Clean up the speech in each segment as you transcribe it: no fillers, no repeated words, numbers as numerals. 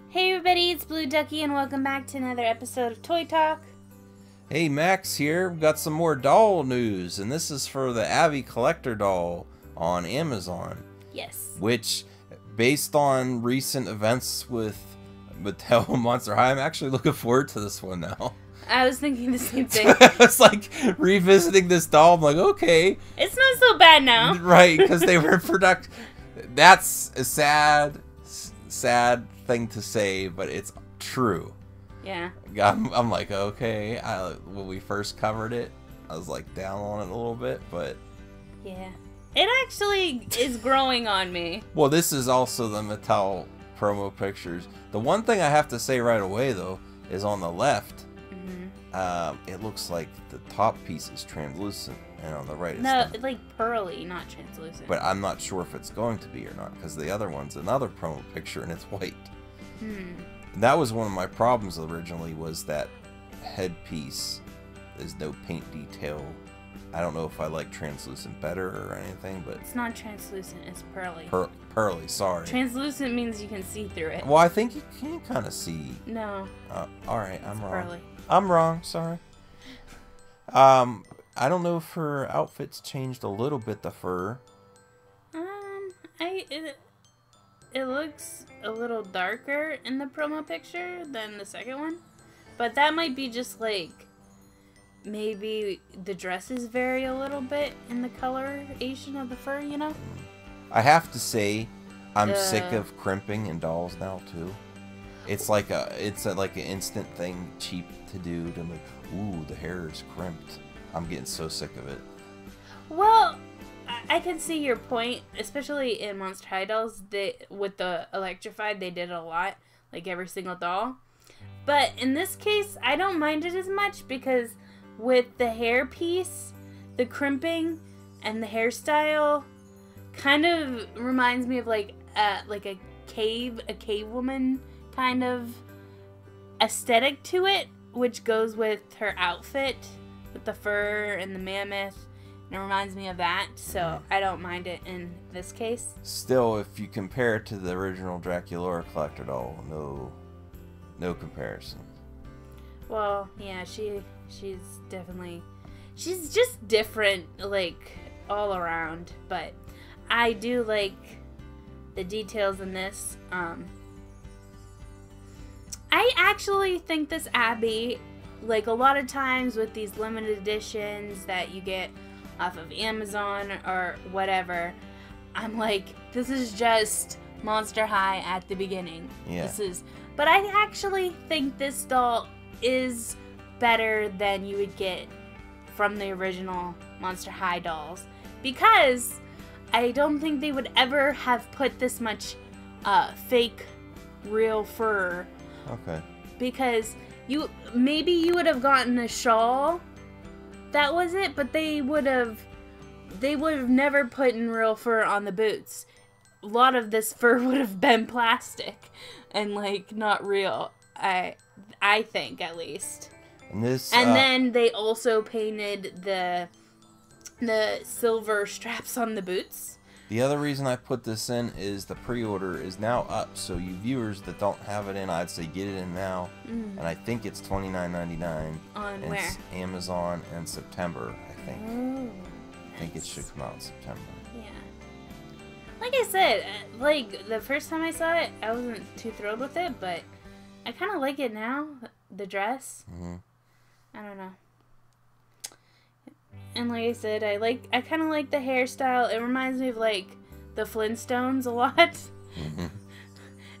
Hey everybody, it's Blue Duckie and welcome back to another episode of Toy Talk. Hey, Max here. We've got some more doll news, and this is for the Evie collector doll on Amazon. Yes. Which, based on recent events with Monster High, I'm actually looking forward to this one now. I was thinking the same thing. It's like revisiting this doll. I'm like, okay. It's not so bad now. Right, because they were product. That's a sad thing to say, but it's true. Yeah. I'm like, okay. When we first covered it, I was like down on it a little bit, but yeah, it actually is growing on me. Well, this is also the Mattel promo pictures. The one thing I have to say right away though is on the left, it looks like the top piece is translucent, and on the right it's no, not. like pearly, not translucent. But I'm not sure if it's going to be or not, because the other one's another promo picture and it's white. That was one of my problems originally, was that headpiece. There's no paint detail. I don't know if I like translucent better or anything, but it's not translucent, it's pearly. Pearly, sorry. Translucent means you can see through it. Well, I think you can kind of see. No. Alright, I'm wrong. Pearly. I'm wrong, sorry. I don't know if her outfit's changed a little bit, the fur. It looks a little darker in the promo picture than the second one. But that might be just like, maybe the dresses vary a little bit in the coloration of the fur, you know? I have to say, I'm sick of crimping in dolls now too. It's like like an instant thing, cheap to do. To like, ooh, the hair is crimped. I'm getting so sick of it. Well, I can see your point, especially in Monster High dolls. With the electrified, they did a lot, like every single doll. But in this case, I don't mind it as much because with the hair piece, the crimping, and the hairstyle, kind of reminds me of like a cave woman kind of aesthetic to it, which goes with her outfit with the fur and the mammoth. And it reminds me of that, so I don't mind it in this case. Still, if you compare it to the original Draculaura collector doll, no comparison. Well, yeah, she's just different, like, all around, but I do like the details in this. I actually think this Abby, like a lot of times with these limited editions that you get off of Amazon or whatever, I'm like, this is just Monster High at the beginning. Yeah. But I actually think this doll is better than you would get from the original Monster High dolls, because I don't think they would ever have put this much fake real fur. Okay. Because maybe you would have gotten a shawl. That was it, but they would have never put in real fur on the boots. A lot of this fur would have been plastic and like not real. I think, at least. And then they also painted the silver straps on the boots. The other reason I put this in is the pre-order is now up, so you viewers that don't have it in, I'd say get it in now. And I think it's $29.99 on and where? Amazon in September, I think. Oh, I think it should come out in September. Yeah. Like I said, like the first time I saw it, I wasn't too thrilled with it, but I kind of like it now. The dress. I don't know. And like I said, I kind of like the hairstyle. It reminds me of like the Flintstones a lot.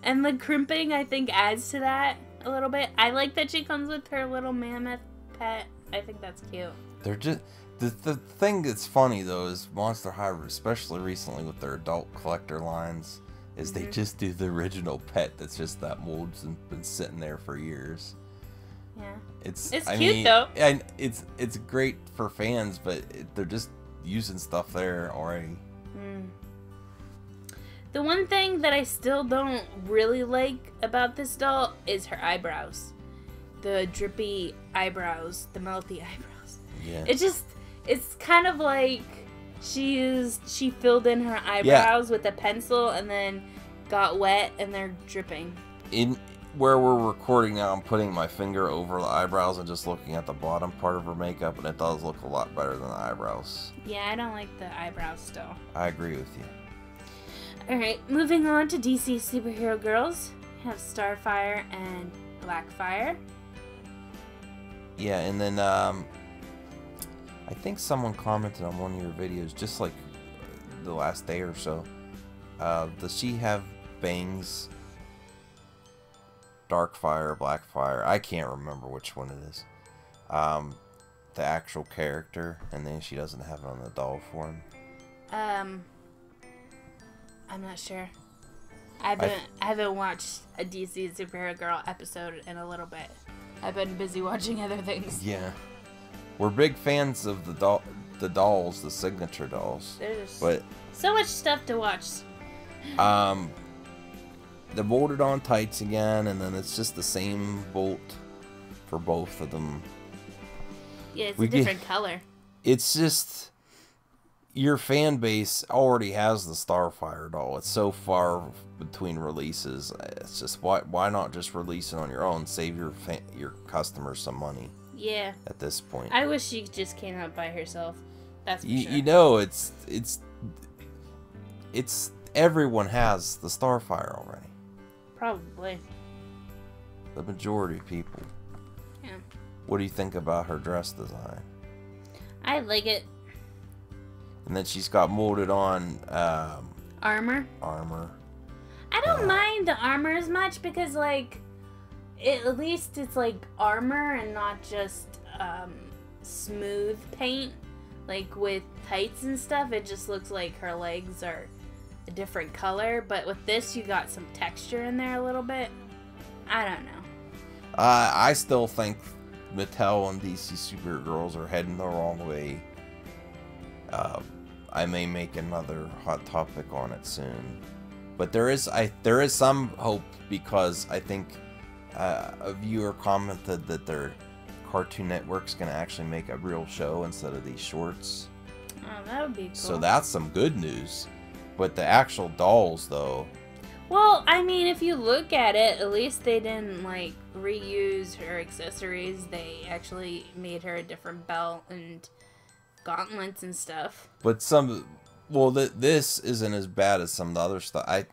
And the crimping, I think, adds to that a little bit. I like that she comes with her little mammoth pet. I think that's cute. They're just the thing that's funny though is Monster High, especially recently with their adult collector lines, is they just do the original pet that's just that mold's been sitting there for years. Yeah. It's cute though. And it's great for fans, but they're just using stuff there already. The one thing that I still don't really like about this doll is her eyebrows. The drippy eyebrows, the melty eyebrows. Yeah. It's kind of like she filled in her eyebrows with a pencil and then got wet and they're dripping. where we're recording now, I'm putting my finger over the eyebrows and just looking at the bottom part of her makeup, and it does look a lot better than the eyebrows. Yeah, I don't like the eyebrows still. I agree with you. Alright, moving on to DC superhero girls. We have Starfire and Blackfire. Yeah, and then I think someone commented on one of your videos just like the last day or so. Does she have bangs? Darkfire, Blackfire. I can't remember which one it is. The actual character, and then she doesn't have it on the doll form. I'm not sure. I haven't watched a DC superhero girl episode in a little bit. I've been busy watching other things. Yeah, we're big fans of the dolls, the signature dolls. There's but so much stuff to watch. The bolted on tights again, and then it's just the same bolt for both of them. Yeah, it's a different color. It's just your fan base already has the Starfire doll. It's so far between releases. It's just why not just release it on your own? Save your customers some money. Yeah. At this point, I wish she just came out by herself. That's for sure. You know, it's everyone has the Starfire already. Probably. The majority of people. Yeah. What do you think about her dress design? I like it. And then she's got molded on Armor. I don't mind the armor as much because, like, at least it's like armor and not just smooth paint. Like with tights and stuff, it just looks like her legs are a different color. But with this, you got some texture in there a little bit. I don't know. I still think Mattel and DC Supergirls are heading the wrong way. I may make another hot topic on it soon, but there is some hope because I think a viewer commented that their Cartoon Network's gonna actually make a real show instead of these shorts. Oh, that would be cool. So that's some good news. But the actual dolls, though. Well, I mean, if you look at it, at least they didn't, like, reuse her accessories. They actually made her a different belt and gauntlets and stuff. But this isn't as bad as some of the other stuff. I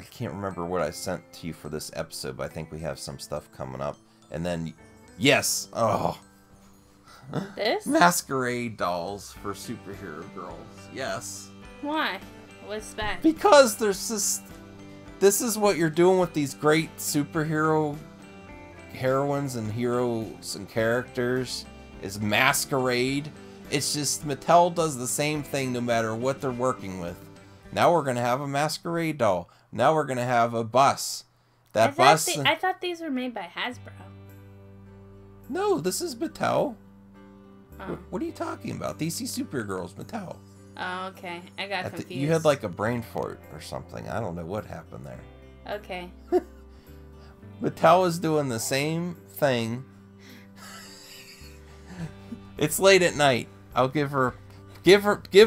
can't remember what I sent to you for this episode, but I think we have some stuff coming up. And then, yes! Oh! This? Masquerade dolls for superhero girls. Yes. Why? What's bad? Because this is what you're doing with these great superhero heroines and heroes and characters is masquerade. It's just Mattel does the same thing no matter what they're working with. Now we're gonna have a masquerade doll. Now we're gonna have a bus. I thought these were made by Hasbro. No, this is Mattel. Oh. What are you talking about? DC Supergirls, Mattel. Oh, okay. I got confused. You had like a brain fart or something. I don't know what happened there. Okay. Mattel is doing the same thing. It's late at night. I'll give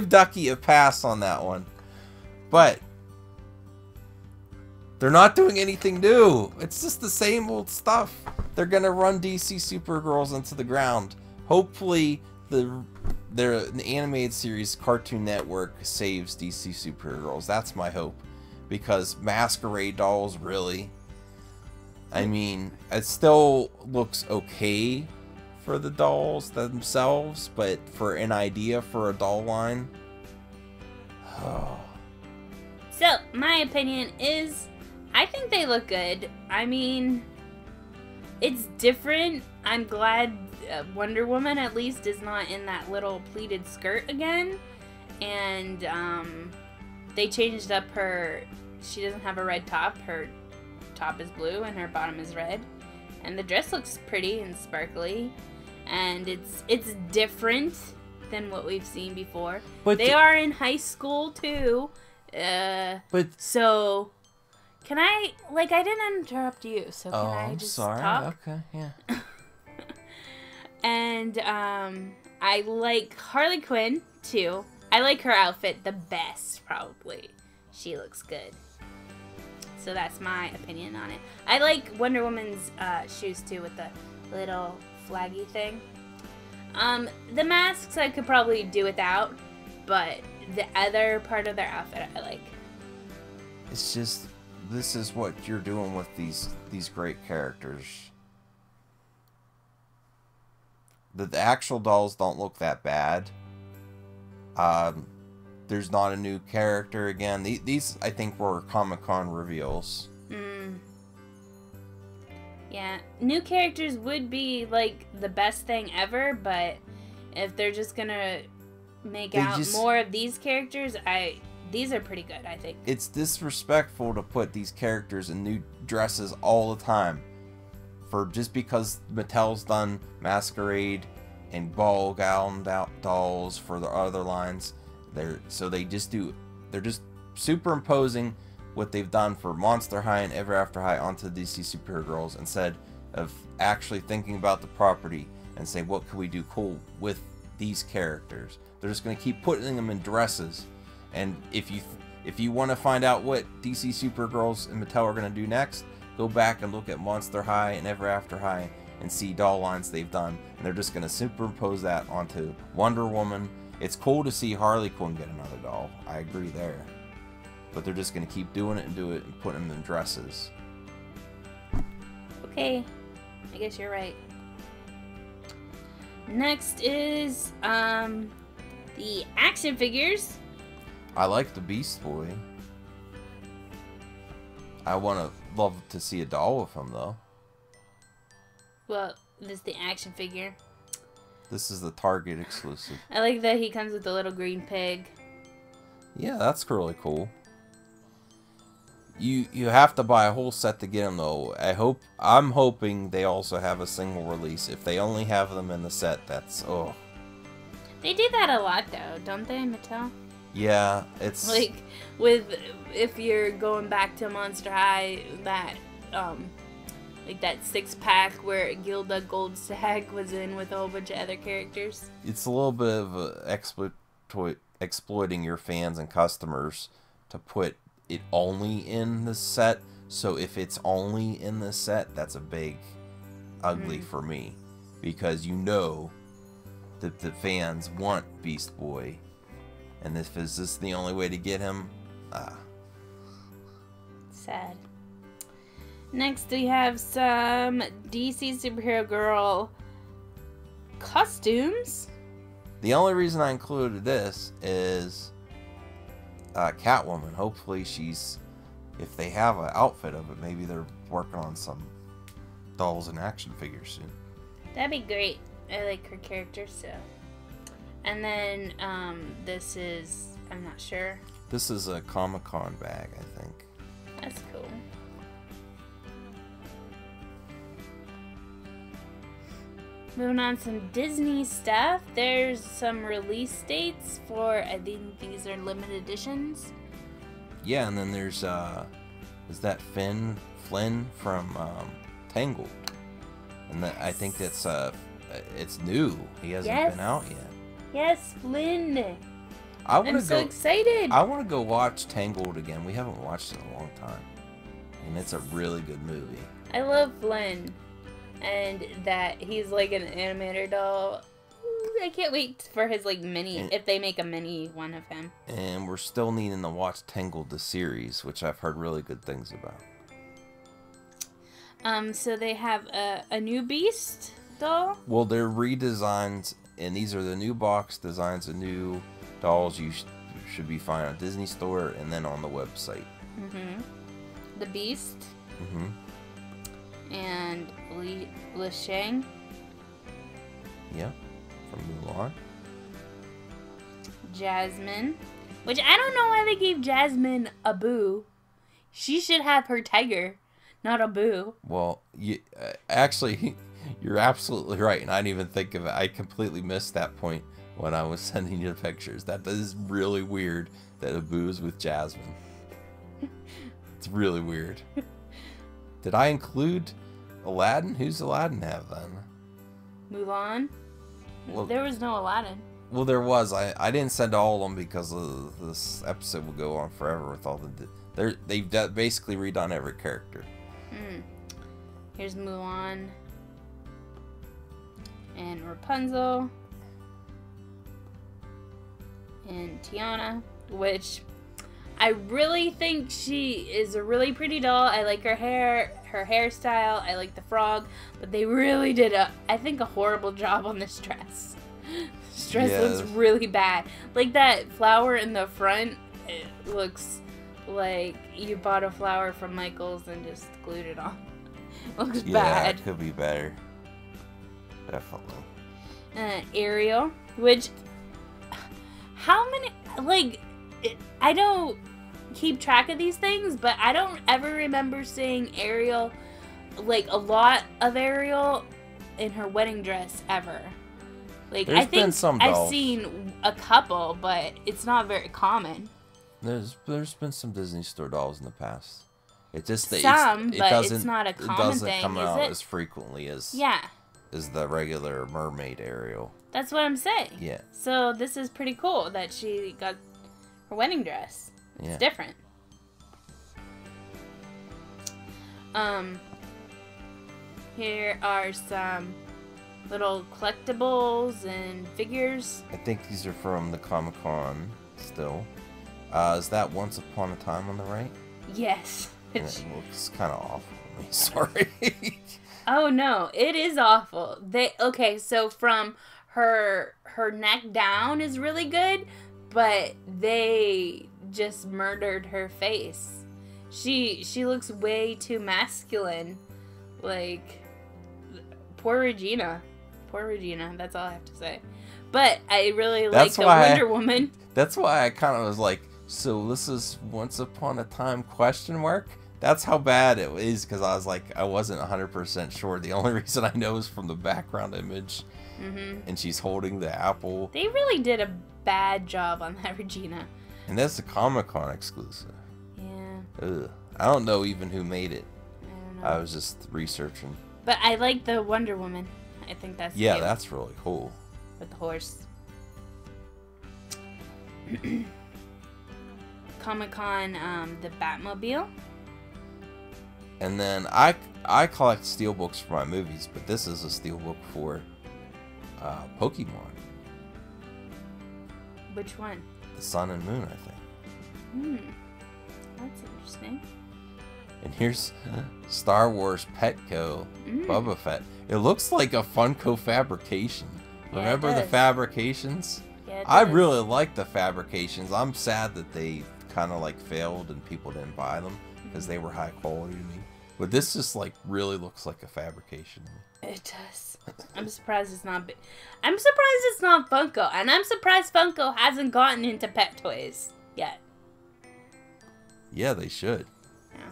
Duckie a pass on that one. But they're not doing anything new. It's just the same old stuff. They're gonna run DC Supergirls into the ground. Hopefully the animated series Cartoon Network saves DC Supergirls. That's my hope. Because Masquerade dolls, really? I mean, it still looks okay for the dolls themselves, but for an idea for a doll line... Oh. So, my opinion is, I think they look good. I mean, it's different. I'm glad Wonder Woman at least is not in that little pleated skirt again. And they changed up she doesn't have a red top. Her top is blue and her bottom is red. And the dress looks pretty and sparkly. And it's different than what we've seen before. But they are in high school too. So can I didn't interrupt you, so can I just talk? Okay, yeah. And I like Harley Quinn too. I like her outfit the best, probably. She looks good. So that's my opinion on it. I like Wonder Woman's shoes too, with the little flaggy thing. The masks I could probably do without, but the other part of their outfit I like. It's just, this is what you're doing with these great characters. The actual dolls don't look that bad. There's not a new character again. These I think were Comic-Con reveals. Yeah, new characters would be like the best thing ever, but if they're just gonna make more of these characters, these are pretty good, I think. It's disrespectful to put these characters in new dresses all the time. For just because Mattel's done Masquerade and ball gown dolls for the other lines, they're just superimposing what they've done for Monster High and Ever After High onto DC Superhero Girls instead of actually thinking about the property and saying, what can we do cool with these characters? They're just going to keep putting them in dresses. And if you want to find out what DC Supergirls and Mattel are going to do next, go back and look at Monster High and Ever After High and see doll lines they've done. And they're just going to superimpose that onto Wonder Woman. It's cool to see Harley Quinn get another doll. I agree there. But they're just going to keep doing it and putting them in dresses. Okay. I guess you're right. Next is the action figures. I like the Beast Boy. I love to see a doll with him though. Well, this is the action figure. This is the Target exclusive. I like that he comes with the little green pig. Yeah, that's really cool. You have to buy a whole set to get them though. I'm hoping they also have a single release. If they only have them in the set, that's They do that a lot though, don't they, Mattel? Yeah, it's like if you're going back to Monster High, that like that 6-pack where Gilda Goldstag was in with a whole bunch of other characters. It's a little bit of exploiting your fans and customers to put it only in the set. So if it's only in the set, that's a big ugly for me, because you know that the fans want Beast Boy, and if is this the only way to get him, sad. Next we have some DC Superhero Girl costumes. The only reason I included this is Catwoman. Hopefully if they have an outfit of it, maybe they're working on some dolls and action figures soon. That'd be great. I like her character, so. And then this is, I'm not sure. This is a Comic-Con bag, I think. That's cool. Moving on, some Disney stuff. There's some release dates for, I think these are limited editions. Yeah, and then there's, is that Flynn from Tangled. And I think that's, it's new. He hasn't been out yet. Yes, Flynn. I'm so excited. I want to go watch Tangled again. We haven't watched it in a long time. And it's a really good movie. I love Flynn. And that he's like an animator doll. I can't wait for his like mini, if they make a mini one of him. And we're still needing to watch Tangled the series, which I've heard really good things about. So they have a new Beast doll? Well, they're redesigns, and these are the new box designs of new dolls you should be finding on Disney Store and then on the website. The Beast. And Li Shang. Yeah, from Mulan. Jasmine. Which I don't know why they gave Jasmine a boo. She should have her tiger, not a boo. Well, actually, you're absolutely right, and I didn't even think of it. I completely missed that point when I was sending you the pictures. That is really weird that a boo's with Jasmine. It's really weird. Did I include Aladdin? Who's Aladdin have then? Mulan? Well, there was no Aladdin. Well, there was. I didn't send all of them because this episode would go on forever with all They've basically redone every character. Here's Mulan and Rapunzel and Tiana, which I really think she is a really pretty doll. I like her hair, her hairstyle. I like the frog, but they really did I think a horrible job on this dress. This dress looks really bad. Like that flower in the front, it looks like you bought a flower from Michael's and just glued it on. It looks bad. Yeah, it could be better. Definitely. Ariel, which, how many, like, I don't keep track of these things, but I don't ever remember seeing Ariel, like, a lot of Ariel in her wedding dress ever. Like, I think I've seen a couple, but it's not very common. There's been some Disney Store dolls in the past. It just but it's not a common thing, come out as frequently as the regular mermaid Ariel. That's what I'm saying. Yeah. So this is pretty cool that she got her wedding dress. Yeah. It's different. Here are some little collectibles and figures. I think these are from the Comic-Con still. Is that Once Upon a Time on the right? Yes. And it looks kind of awful to me. Sorry. Oh no, it is awful. Okay, so from her neck down is really good, but they just murdered her face. She looks way too masculine. Like, poor Regina. Poor Regina, that's all I have to say. But I really like the Wonder Woman. That's why I kind of was like, so this is Once Upon a Time ? That's how bad it is, because I was like, I wasn't 100% sure. The only reason I know is from the background image. And she's holding the apple. They really did a bad job on that Regina. And that's a Comic-Con exclusive. Yeah. Ugh. I don't know even who made it. I don't know. I was just researching. But I like the Wonder Woman. I think that's cute. That's really cool. With the horse. Comic-Con, the Batmobile. And then I collect steelbooks for my movies, but this is a steelbook for Pokemon. Which one? The Sun and Moon, I think. That's interesting. And here's Star Wars Petco Boba Fett. It looks like a Funko fabrication. Yeah, remember the fabrications? Yeah, I really like the fabrications. I'm sad that they kind of like failed and people didn't buy them because they were high quality to me. But this just like really looks like a fabrication. It does. I'm surprised it's not big. I'm surprised it's not Funko, and I'm surprised Funko hasn't gotten into pet toys yet. Yeah, they should. Yeah.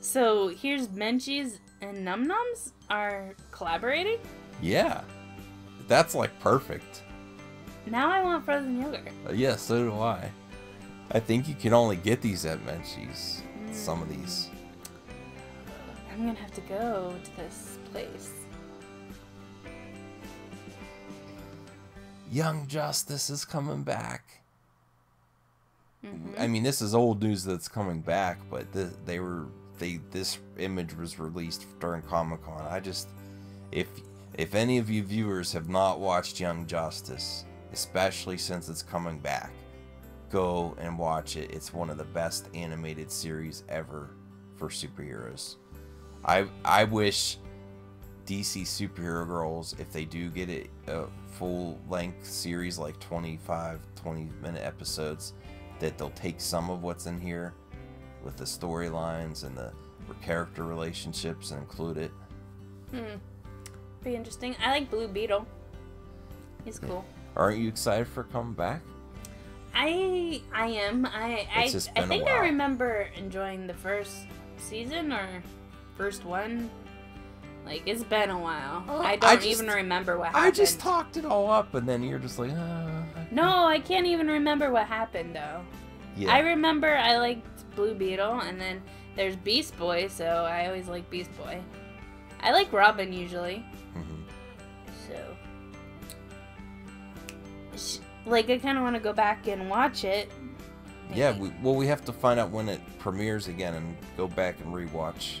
So here's Menchie's and Num Nums are collaborating. Yeah, that's like perfect. Now I want frozen yogurt. Yeah, so do I. I think you can only get these at Menchie's. Some of these. I'm gonna have to go to this place. Young Justice is coming back. I mean, this is old news that's coming back, but this image was released during Comic-Con. If any of you viewers have not watched Young Justice, especially since it's coming back, go and watch it. It's one of the best animated series ever for superheroes. I wish DC Superhero Girls, if they do get it a full-length series, like 20-minute episodes, that they'll take some of what's in here with the storylines and the character relationships and include it. Be interesting. I like Blue Beetle. He's cool. Aren't you excited for coming back? I am. I think I remember enjoying the first season or first one. Like, it's been a while. I don't even remember what happened. I just talked it all up, and then you're just like, No, I can't even remember what happened, though. Yeah. I remember I liked Blue Beetle, and then there's Beast Boy, so I always like Beast Boy. I like Robin, usually. So, like, I kind of want to go back and watch it, maybe. Yeah, we have to find out when it premieres again and go back and rewatch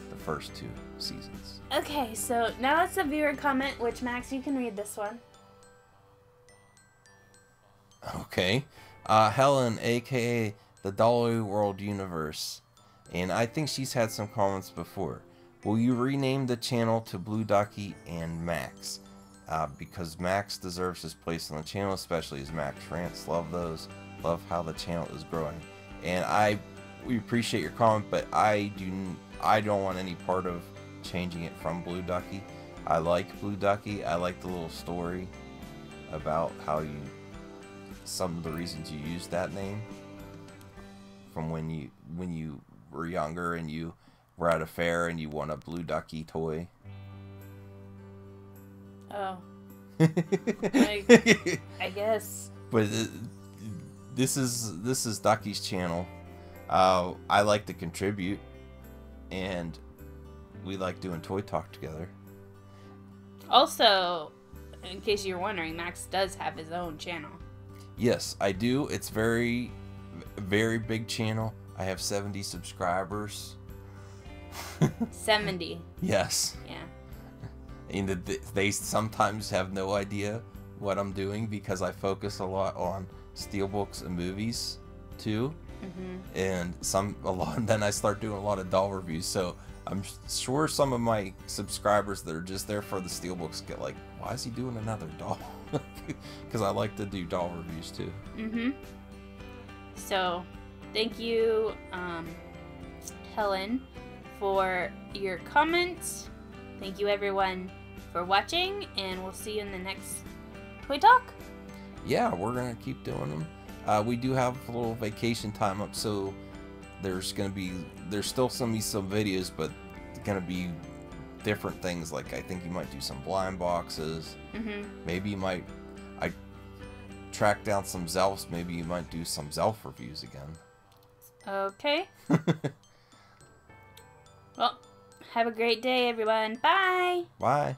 the first 2 seasons. Okay, so now it's a viewer comment, which Max, you can read this one. Okay. Helen, aka the Dolly World Universe. And I think she's had some comments before. Will you rename the channel to Blue Duckie and Max? Because Max deserves his place on the channel, especially his Max rants. Love those. Love how the channel is growing. And we appreciate your comment, but I don't want any part of changing it from Blue Duckie. I like Blue Duckie. I like the little story about how some of the reasons you used that name from when you were younger and you were at a fair and you won a Blue Duckie toy. Oh. I guess. But this is Duckie's channel. I like to contribute, and we like doing toy talk together. Also, in case you're wondering, Max does have his own channel. Yes, I do. It's very, very big channel. I have 70 subscribers. 70. Yes. Yeah. And they sometimes have no idea what I'm doing because I focus a lot on steelbooks and movies too. Mm-hmm. And then I start doing a lot of doll reviews. So I'm sure some of my subscribers that are just there for the steelbooks get like, why is he doing another doll? Because I like to do doll reviews too. Mm-hmm. So, thank you, Helen, for your comments. Thank you, everyone, for watching, and we'll see you in the next Toy Talk. Yeah, we're gonna keep doing them. We do have a little vacation time up, so there's still some videos, but gonna be different things. Like I think you might do some blind boxes. Mm-hmm. Maybe I track down some Zelfs. Maybe you might do some Zelf reviews again. Okay. Well, have a great day, everyone. Bye. Bye.